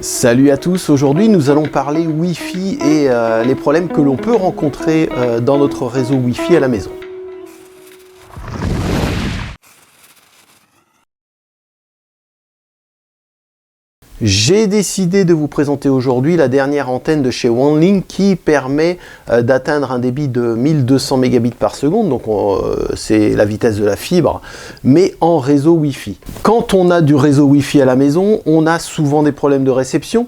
Salut à tous, aujourd'hui nous allons parler Wi-Fi et les problèmes que l'on peut rencontrer dans notre réseau Wi-Fi à la maison. J'ai décidé de vous présenter aujourd'hui la dernière antenne de chez OneLink qui permet d'atteindre un débit de 1200 mégabits par seconde, donc c'est la vitesse de la fibre, mais en réseau Wi-Fi. Quand on a du réseau Wi-Fi à la maison, on a souvent des problèmes de réception,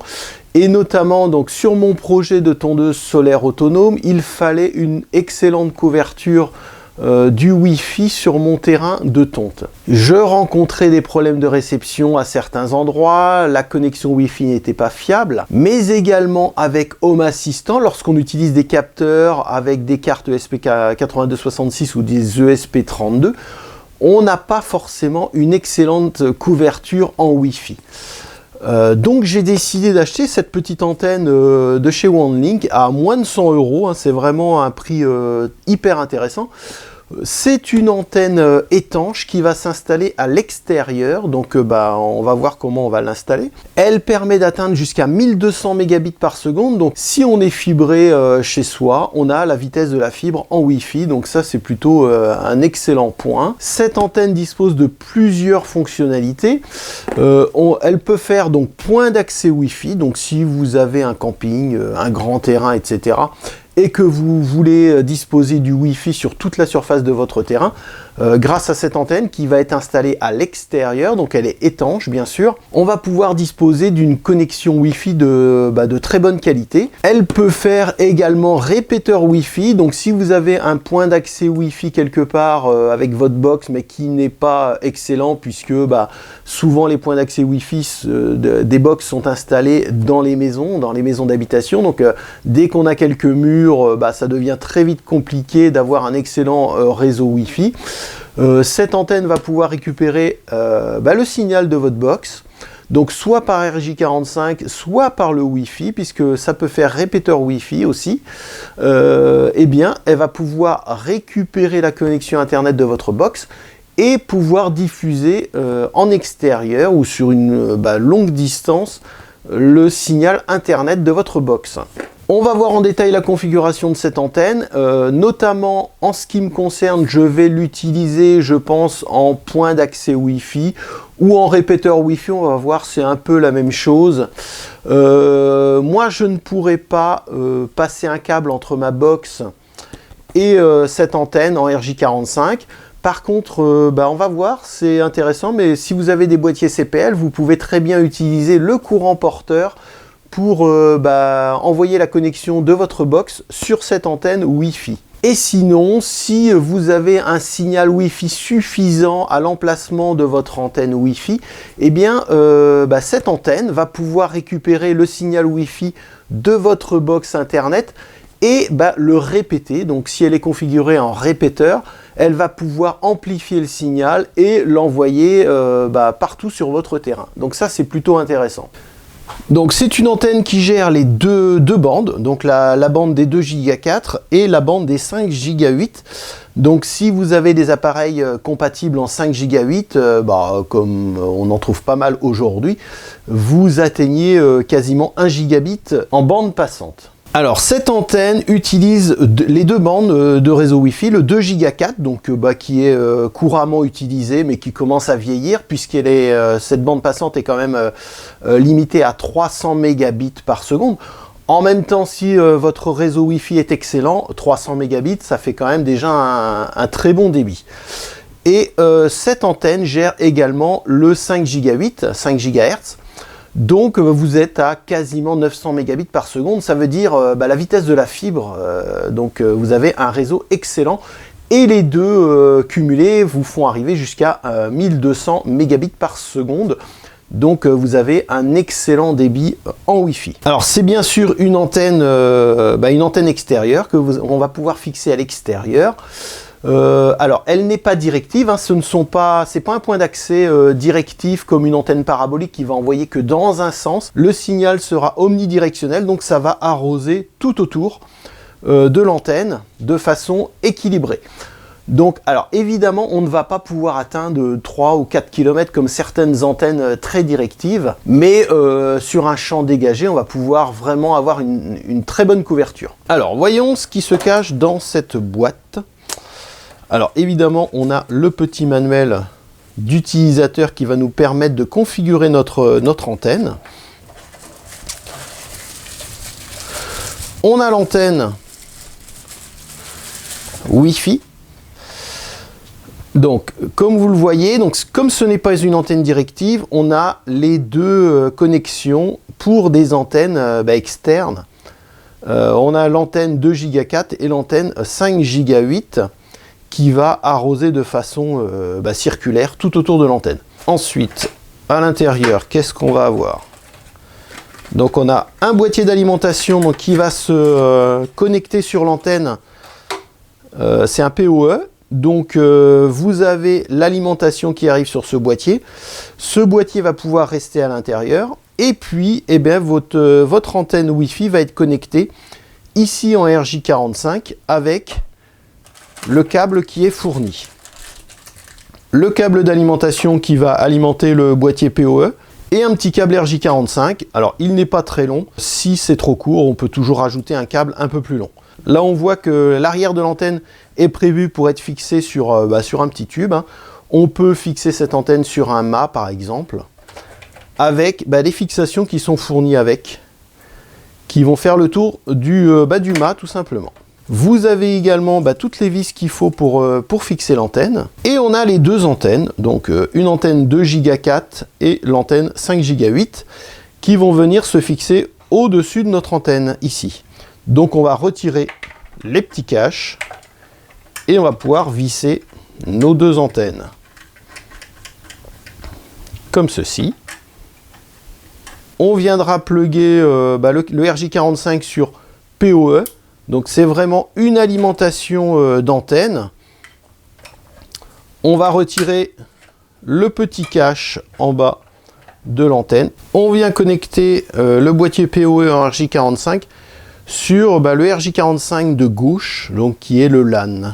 et notamment donc sur mon projet de tondeuse solaire autonome, il fallait une excellente couverture du Wi-Fi sur mon terrain de tonte. Je rencontrais des problèmes de réception à certains endroits, la connexion Wi-Fi n'était pas fiable, mais également avec Home Assistant, lorsqu'on utilise des capteurs avec des cartes ESP8266 ou des ESP32, on n'a pas forcément une excellente couverture en Wi-Fi. Donc j'ai décidé d'acheter cette petite antenne de chez OneLink à moins de 100 €, hein, c'est vraiment un prix hyper intéressant. C'est une antenne étanche qui va s'installer à l'extérieur, donc on va voir comment on va l'installer. Elle permet d'atteindre jusqu'à 1200 mégabits par seconde, donc si on est fibré chez soi, on a la vitesse de la fibre en Wi-Fi, donc ça c'est plutôt un excellent point. Cette antenne dispose de plusieurs fonctionnalités. Elle peut faire donc point d'accès Wi-Fi, donc si vous avez un camping, un grand terrain, etc., et que vous voulez disposer du Wi-Fi sur toute la surface de votre terrain, grâce à cette antenne qui va être installée à l'extérieur, donc elle est étanche bien sûr, on va pouvoir disposer d'une connexion Wi-Fi de très bonne qualité. Elle peut faire également répéteur Wi-Fi, donc si vous avez un point d'accès Wi-Fi quelque part avec votre box, mais qui n'est pas excellent, puisque souvent les points d'accès Wi-Fi des box sont installés dans les maisons d'habitation, donc dès qu'on a quelques murs, ça devient très vite compliqué d'avoir un excellent réseau Wi-Fi. Cette antenne va pouvoir récupérer le signal de votre box, donc soit par RJ45, soit par le Wi-Fi, puisque ça peut faire répéteur Wi-Fi aussi. Elle va pouvoir récupérer la connexion internet de votre box et pouvoir diffuser en extérieur ou sur une longue distance le signal internet de votre box. On va voir en détail la configuration de cette antenne, notamment en ce qui me concerne, je vais l'utiliser, je pense, en point d'accès Wi-Fi ou en répéteur Wi-Fi, on va voir, c'est un peu la même chose. Moi, je ne pourrais pas passer un câble entre ma box et cette antenne en RJ45. Par contre, on va voir, c'est intéressant, mais si vous avez des boîtiers CPL, vous pouvez très bien utiliser le courant porteur pour envoyer la connexion de votre box sur cette antenne Wi-Fi. Et sinon, si vous avez un signal Wi-Fi suffisant à l'emplacement de votre antenne Wi-Fi, cette antenne va pouvoir récupérer le signal Wi-Fi de votre box internet et le répéter. Donc si elle est configurée en répéteur, elle va pouvoir amplifier le signal et l'envoyer partout sur votre terrain. Donc ça, c'est plutôt intéressant. Donc c'est une antenne qui gère les deux bandes, donc la bande des 2 Go 4 et la bande des 5 Go 8. Donc si vous avez des appareils compatibles en 5 Go 8, comme on en trouve pas mal aujourd'hui, vous atteignez quasiment 1 gigabit en bande passante. Alors cette antenne utilise les deux bandes de réseau Wi-Fi, le 2 Go 4, donc qui est couramment utilisé mais qui commence à vieillir, cette bande passante est quand même limitée à 300 mégabits par seconde. En même temps, si votre réseau Wi-Fi est excellent, 300 mégabits, ça fait quand même déjà un très bon débit. Et cette antenne gère également le 5 Go 8, 5 GHz. Donc vous êtes à quasiment 900 mégabits par seconde, ça veut dire la vitesse de la fibre, vous avez un réseau excellent et les deux cumulés vous font arriver jusqu'à 1200 mégabits par seconde. Donc vous avez un excellent débit en Wi-Fi. Alors c'est bien sûr une antenne extérieure on va pouvoir fixer à l'extérieur. Alors, elle n'est pas directive, hein, c'est pas un point d'accès directif comme une antenne parabolique qui va envoyer que dans un sens. Le signal sera omnidirectionnel, donc ça va arroser tout autour de l'antenne de façon équilibrée. Donc, alors évidemment, on ne va pas pouvoir atteindre 3 ou 4 km comme certaines antennes très directives, mais sur un champ dégagé, on va pouvoir vraiment avoir une très bonne couverture. Alors, voyons ce qui se cache dans cette boîte. Alors, évidemment, on a le petit manuel d'utilisateur qui va nous permettre de configurer notre antenne. On a l'antenne Wi-Fi. Donc, comme vous le voyez, donc, comme ce n'est pas une antenne directive, on a les deux connexions pour des antennes externes. On a l'antenne 2 Go 4 et l'antenne 5 Go 8 qui va arroser de façon circulaire tout autour de l'antenne. Ensuite, à l'intérieur, qu'est-ce qu'on va avoir? Donc, on a un boîtier d'alimentation qui va se connecter sur l'antenne. C'est un PoE. Donc vous avez l'alimentation qui arrive sur ce boîtier. Ce boîtier va pouvoir rester à l'intérieur. Et puis votre antenne Wi-Fi va être connectée ici en RJ45 avec le câble qui est fourni. Le câble d'alimentation qui va alimenter le boîtier PoE. Et un petit câble RJ45. Alors il n'est pas très long. Si c'est trop court, on peut toujours rajouter un câble un peu plus long. Là, on voit que l'arrière de l'antenne est prévu pour être fixé sur un petit tube. On peut fixer cette antenne sur un mât, par exemple, avec des fixations qui sont fournies avec, qui vont faire le tour du mât, tout simplement. Vous avez également toutes les vis qu'il faut pour fixer l'antenne. Et on a les deux antennes, donc une antenne 2 Go 4 et l'antenne 5 Go 8, qui vont venir se fixer au-dessus de notre antenne, ici. Donc on va retirer les petits caches et on va pouvoir visser nos deux antennes comme ceci. On viendra plugger le RJ45 sur PoE. Donc c'est vraiment une alimentation d'antenne. On va retirer le petit cache en bas de l'antenne. On vient connecter le boîtier PoE en RJ45 sur le RJ45 de gauche, donc qui est le LAN,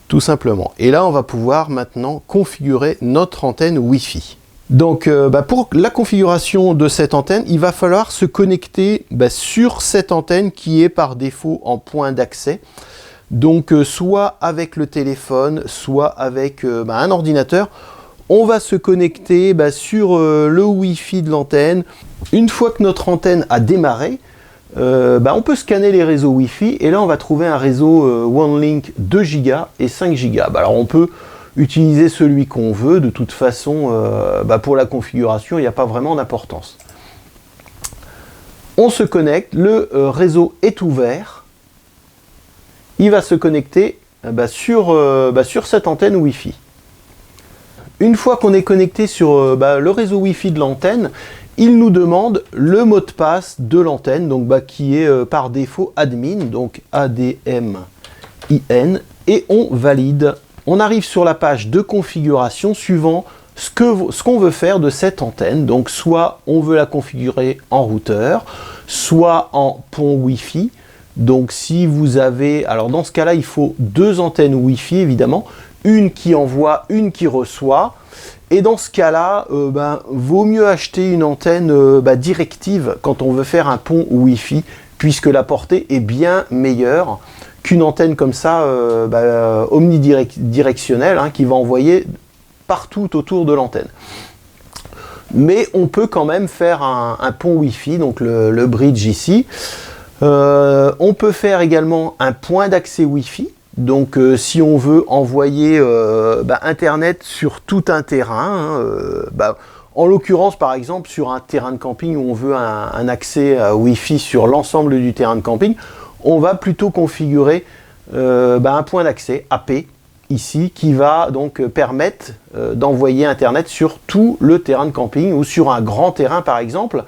tout simplement. Et là, on va pouvoir maintenant configurer notre antenne Wi-Fi. Donc, pour la configuration de cette antenne, il va falloir se connecter sur cette antenne qui est par défaut en point d'accès. Donc, soit avec le téléphone, soit avec un ordinateur. On va se connecter sur le Wi-Fi de l'antenne. Une fois que notre antenne a démarré, on peut scanner les réseaux Wi-Fi et là on va trouver un réseau OneLink 2 Go et 5 Go. Alors on peut utiliser celui qu'on veut, de toute façon pour la configuration il n'y a pas vraiment d'importance. On se connecte, le réseau est ouvert, il va se connecter sur cette antenne Wi-Fi. Une fois qu'on est connecté sur le réseau Wi-Fi de l'antenne, il nous demande le mot de passe de l'antenne, donc qui est par défaut admin, donc ADMIN, et on valide. On arrive sur la page de configuration suivant ce qu'on veut faire de cette antenne. Donc soit on veut la configurer en routeur, soit en pont Wi-Fi. Donc si vous avez, alors dans ce cas-là, il faut deux antennes Wi-Fi évidemment, une qui envoie, une qui reçoit. Et dans ce cas-là, vaut mieux acheter une antenne directive quand on veut faire un pont Wi-Fi, puisque la portée est bien meilleure qu'une antenne comme ça, omnidirectionnelle, qui va envoyer partout autour de l'antenne. Mais on peut quand même faire un pont Wi-Fi, donc le bridge ici. On peut faire également un point d'accès Wi-Fi. Donc si on veut envoyer Internet sur tout un terrain, en l'occurrence par exemple sur un terrain de camping où on veut un accès Wi-Fi sur l'ensemble du terrain de camping, on va plutôt configurer un point d'accès AP ici qui va donc permettre d'envoyer Internet sur tout le terrain de camping ou sur un grand terrain par exemple.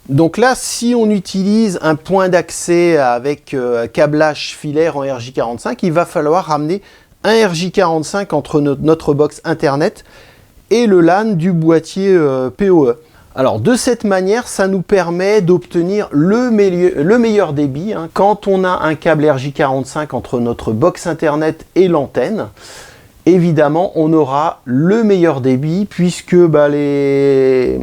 Donc là, si on utilise un point d'accès avec câblage filaire en RJ45, il va falloir ramener un RJ45 entre notre box Internet et le LAN du boîtier PoE. Alors de cette manière, ça nous permet d'obtenir le meilleur débit hein, quand on a un câble RJ45 entre notre box internet et l'antenne. Évidemment, on aura le meilleur débit puisque bah, les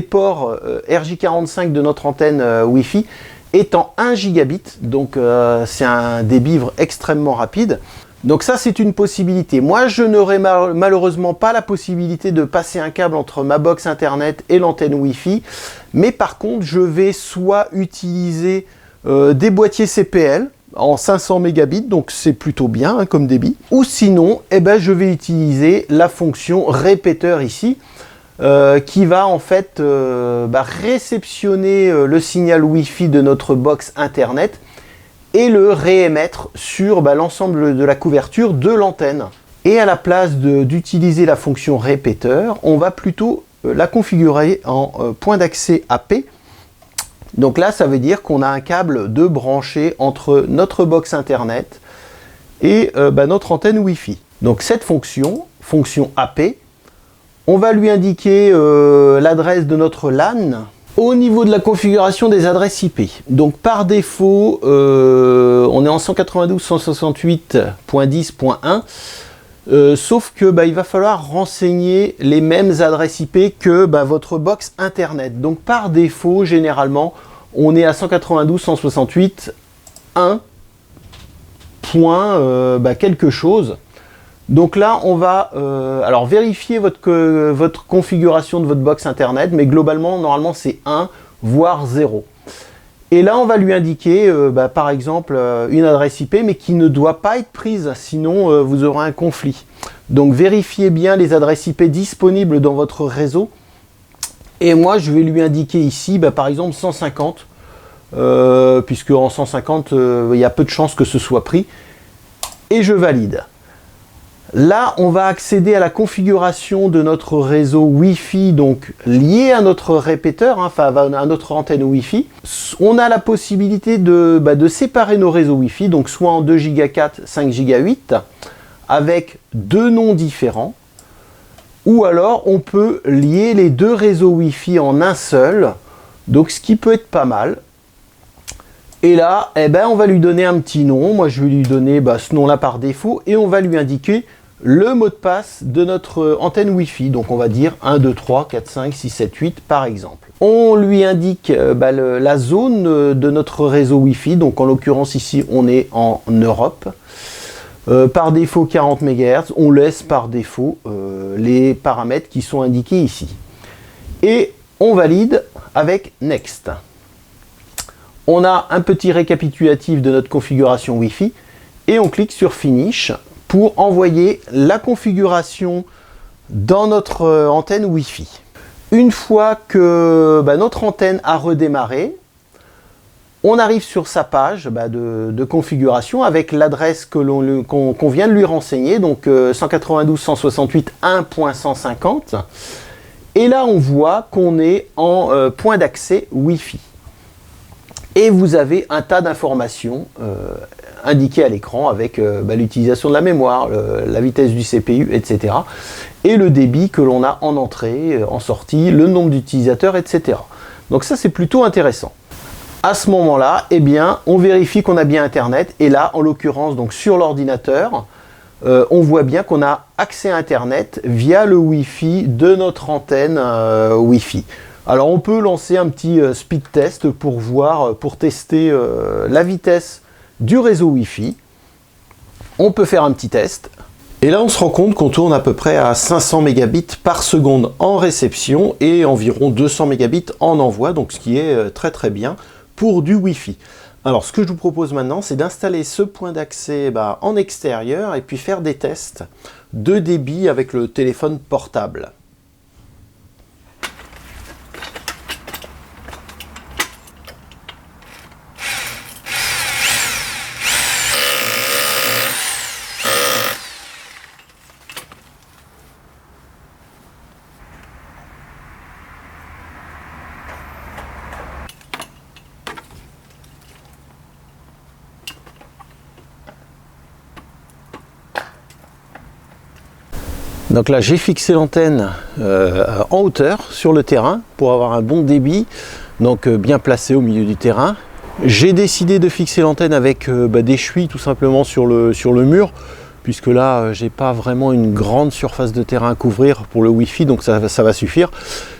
ports RJ45 de notre antenne Wi-Fi étant 1 gigabit, donc c'est un débit extrêmement rapide. Donc ça, c'est une possibilité. Moi, je n'aurai malheureusement pas la possibilité de passer un câble entre ma box internet et l'antenne Wi-Fi, mais par contre, je vais soit utiliser des boîtiers CPL en 500 mégabits, donc c'est plutôt bien hein, comme débit, ou sinon, eh ben, je vais utiliser la fonction répéteur ici, qui va en fait réceptionner le signal Wi-Fi de notre box internet et le réémettre sur l'ensemble de la couverture de l'antenne. Et à la place d'utiliser la fonction répéteur, on va plutôt la configurer en point d'accès AP. Donc là, ça veut dire qu'on a un câble de branché entre notre box internet et notre antenne Wi-Fi. Donc cette fonction AP, on va lui indiquer l'adresse de notre LAN. Au niveau de la configuration des adresses IP, donc par défaut, on est en 192.168.10.1, sauf que il va falloir renseigner les mêmes adresses IP que votre box internet. Donc par défaut, généralement, on est à 192.168.1 quelque chose. Donc là, on va alors vérifier votre configuration de votre box internet, mais globalement, normalement, c'est 1, voire 0. Et là, on va lui indiquer, par exemple, une adresse IP, mais qui ne doit pas être prise, sinon vous aurez un conflit. Donc, vérifiez bien les adresses IP disponibles dans votre réseau. Et moi, je vais lui indiquer ici, par exemple, 150, puisque en 150, il y a peu de chances que ce soit pris. Et je valide. Là, on va accéder à la configuration de notre réseau Wi-Fi, donc lié à notre répéteur, hein, enfin à notre antenne Wi-Fi. On a la possibilité de séparer nos réseaux Wi-Fi, donc soit en 2 Go 4, 5 Go 8, avec deux noms différents, ou alors on peut lier les deux réseaux Wi-Fi en un seul, donc ce qui peut être pas mal. Et là, on va lui donner un petit nom. Moi, je vais lui donner ce nom-là par défaut, et on va lui indiquer le mot de passe de notre antenne Wi-Fi. Donc on va dire 1, 2, 3, 4, 5, 6, 7, 8 par exemple. On lui indique la zone de notre réseau Wi-Fi. Donc en l'occurrence ici on est en Europe. Par défaut 40 MHz. On laisse par défaut les paramètres qui sont indiqués ici. Et on valide avec Next. On a un petit récapitulatif de notre configuration Wi-Fi et on clique sur Finish pour envoyer la configuration dans notre antenne Wi-Fi. Une fois que notre antenne a redémarré, on arrive sur sa page de configuration avec l'adresse qu'on vient de lui renseigner, donc 192.168.1.150. Et là, on voit qu'on est en point d'accès Wi-Fi. Et vous avez un tas d'informations indiquées à l'écran avec l'utilisation de la mémoire, la vitesse du CPU, etc. Et le débit que l'on a en entrée, en sortie, le nombre d'utilisateurs, etc. Donc ça, c'est plutôt intéressant. À ce moment-là, on vérifie qu'on a bien Internet. Et là, en l'occurrence, donc sur l'ordinateur, on voit bien qu'on a accès à Internet via le Wi-Fi de notre antenne Wi-Fi. Alors on peut lancer un petit speed test pour tester la vitesse du réseau Wi-Fi. On peut faire un petit test. Et là on se rend compte qu'on tourne à peu près à 500 mégabits par seconde en réception et environ 200 mégabits en envoi, donc ce qui est très très bien pour du Wi-Fi. Alors ce que je vous propose maintenant, c'est d'installer ce point d'accès en extérieur et puis faire des tests de débit avec le téléphone portable. Donc là j'ai fixé l'antenne en hauteur sur le terrain pour avoir un bon débit, donc bien placé au milieu du terrain. J'ai décidé de fixer l'antenne avec des chuis tout simplement sur le mur, puisque là j'ai pas vraiment une grande surface de terrain à couvrir pour le Wi-Fi, donc ça va suffire.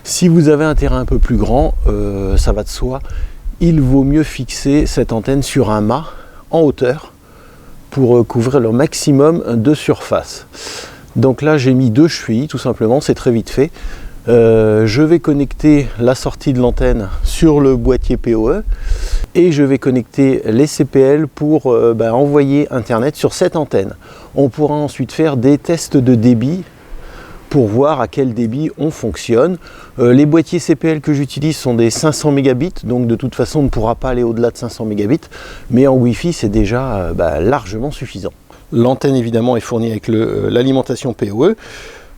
Si vous avez un terrain un peu plus grand, ça va de soi, il vaut mieux fixer cette antenne sur un mât en hauteur pour couvrir le maximum de surface. Donc là j'ai mis 2 chevilles tout simplement, c'est très vite fait. Je vais connecter la sortie de l'antenne sur le boîtier PoE et je vais connecter les CPL pour envoyer Internet sur cette antenne. On pourra ensuite faire des tests de débit pour voir à quel débit on fonctionne. Les boîtiers CPL que j'utilise sont des 500 mégabits, donc de toute façon on ne pourra pas aller au-delà de 500 mégabits, mais en Wi-Fi c'est déjà largement suffisant. L'antenne évidemment est fournie avec l'alimentation PoE.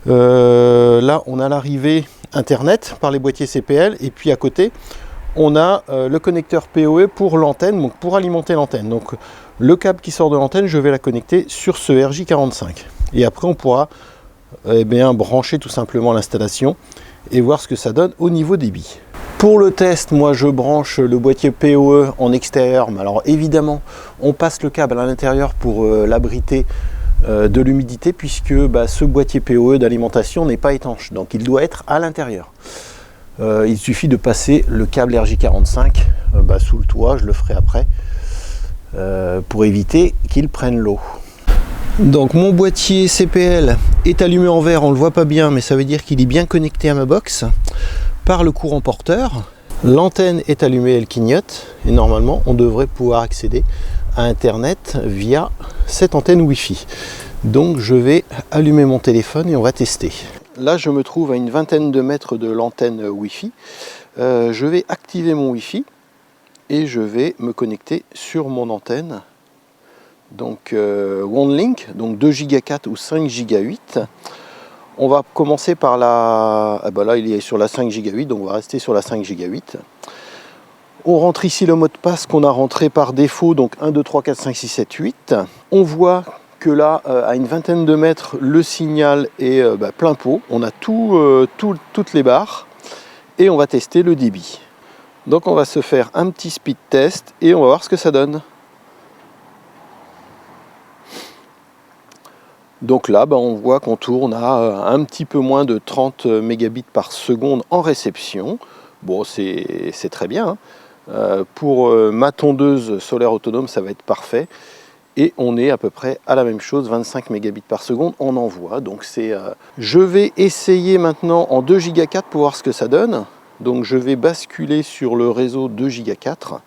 Là on a l'arrivée Internet par les boîtiers CPL et puis à côté on a le connecteur PoE pour l'antenne, donc pour alimenter l'antenne. Donc le câble qui sort de l'antenne, je vais la connecter sur ce RJ45 et après on pourra brancher tout simplement l'installation et voir ce que ça donne au niveau débit. Pour le test, moi je branche le boîtier PoE en extérieur, mais alors évidemment on passe le câble à l'intérieur pour l'abriter de l'humidité, puisque ce boîtier PoE d'alimentation n'est pas étanche, donc il doit être à l'intérieur. Il suffit de passer le câble RJ45 sous le toit, je le ferai après, pour éviter qu'il prenne l'eau. Donc mon boîtier CPL est allumé en vert, on ne le voit pas bien, mais ça veut dire qu'il est bien connecté à ma box par le courant porteur. L'antenne est allumée, elle clignote, et normalement on devrait pouvoir accéder à Internet via cette antenne Wi-Fi. Donc je vais allumer mon téléphone et on va tester. Là je me trouve à une vingtaine de mètres de l'antenne Wi-Fi. Je vais activer mon Wi-Fi et je vais me connecter sur mon antenne. Donc OneLink, donc 2 Go 4 ou 5 Go 8. On va commencer par la... là il est sur la 5 Go 8, donc on va rester sur la 5 Go 8. On rentre ici le mot de passe qu'on a rentré par défaut, donc 1, 2, 3, 4, 5, 6, 7, 8. On voit que là, à une vingtaine de mètres, le signal est plein pot. On a toutes les barres et on va tester le débit. Donc on va se faire un petit speed test et on va voir ce que ça donne. Donc là, on voit qu'on tourne à un petit peu moins de 30 mégabits par seconde en réception. Bon, c'est très bien, hein. Pour ma tondeuse solaire autonome, ça va être parfait. Et on est à peu près à la même chose, 25 mégabits par seconde en envoi. Donc je vais essayer maintenant en 2 Go 4 pour voir ce que ça donne. Donc je vais basculer sur le réseau 2 Go 4.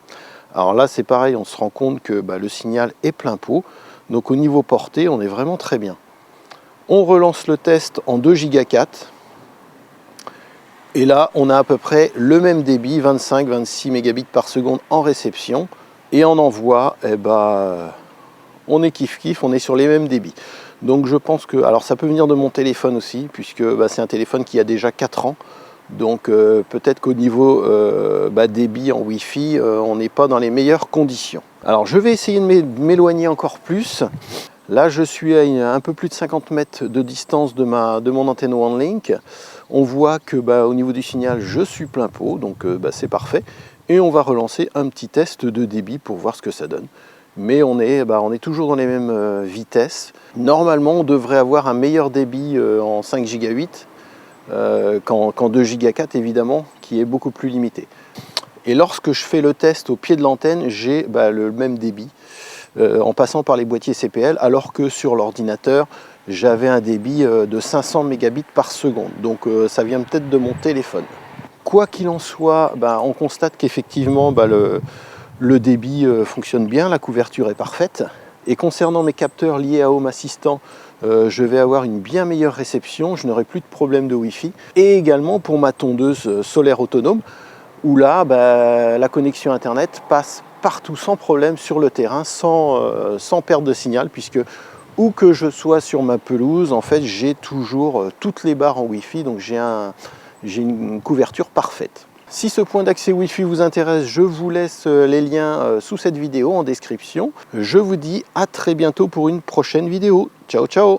Alors là, c'est pareil, on se rend compte que le signal est plein pot. Donc au niveau portée, on est vraiment très bien. On relance le test en 2 Go 4. Et là, on a à peu près le même débit, 25-26 mégabits par seconde en réception. Et en envoi, on est kiff-kiff, on est sur les mêmes débits. Donc je pense que, alors ça peut venir de mon téléphone aussi, puisque c'est un téléphone qui a déjà 4 ans. Donc peut-être qu'au niveau débit en Wi-Fi, on n'est pas dans les meilleures conditions. Alors je vais essayer de m'éloigner encore plus. Là je suis à un peu plus de 50 mètres de distance de mon antenne OneLink. On voit que au niveau du signal, je suis plein pot, donc c'est parfait. Et on va relancer un petit test de débit pour voir ce que ça donne. Mais on est toujours dans les mêmes vitesses. Normalement, on devrait avoir un meilleur débit en 5 Go 8 qu'en 2 Go 4, évidemment, qui est beaucoup plus limité. Et lorsque je fais le test au pied de l'antenne, j'ai le même débit en passant par les boîtiers CPL, alors que sur l'ordinateur, j'avais un débit de 500 mégabits par seconde. Donc ça vient peut-être de mon téléphone. Quoi qu'il en soit, on constate qu'effectivement le débit fonctionne bien, la couverture est parfaite. Et concernant mes capteurs liés à Home Assistant, je vais avoir une bien meilleure réception, je n'aurai plus de problème de Wi-Fi. Et également pour ma tondeuse solaire autonome, où là, la connexion Internet passe partout sans problème sur le terrain, sans perte de signal, puisque où que je sois sur ma pelouse, en fait, j'ai toujours toutes les barres en Wi-Fi, donc j'ai une couverture parfaite. Si ce point d'accès Wi-Fi vous intéresse, je vous laisse les liens sous cette vidéo en description. Je vous dis à très bientôt pour une prochaine vidéo. Ciao, ciao!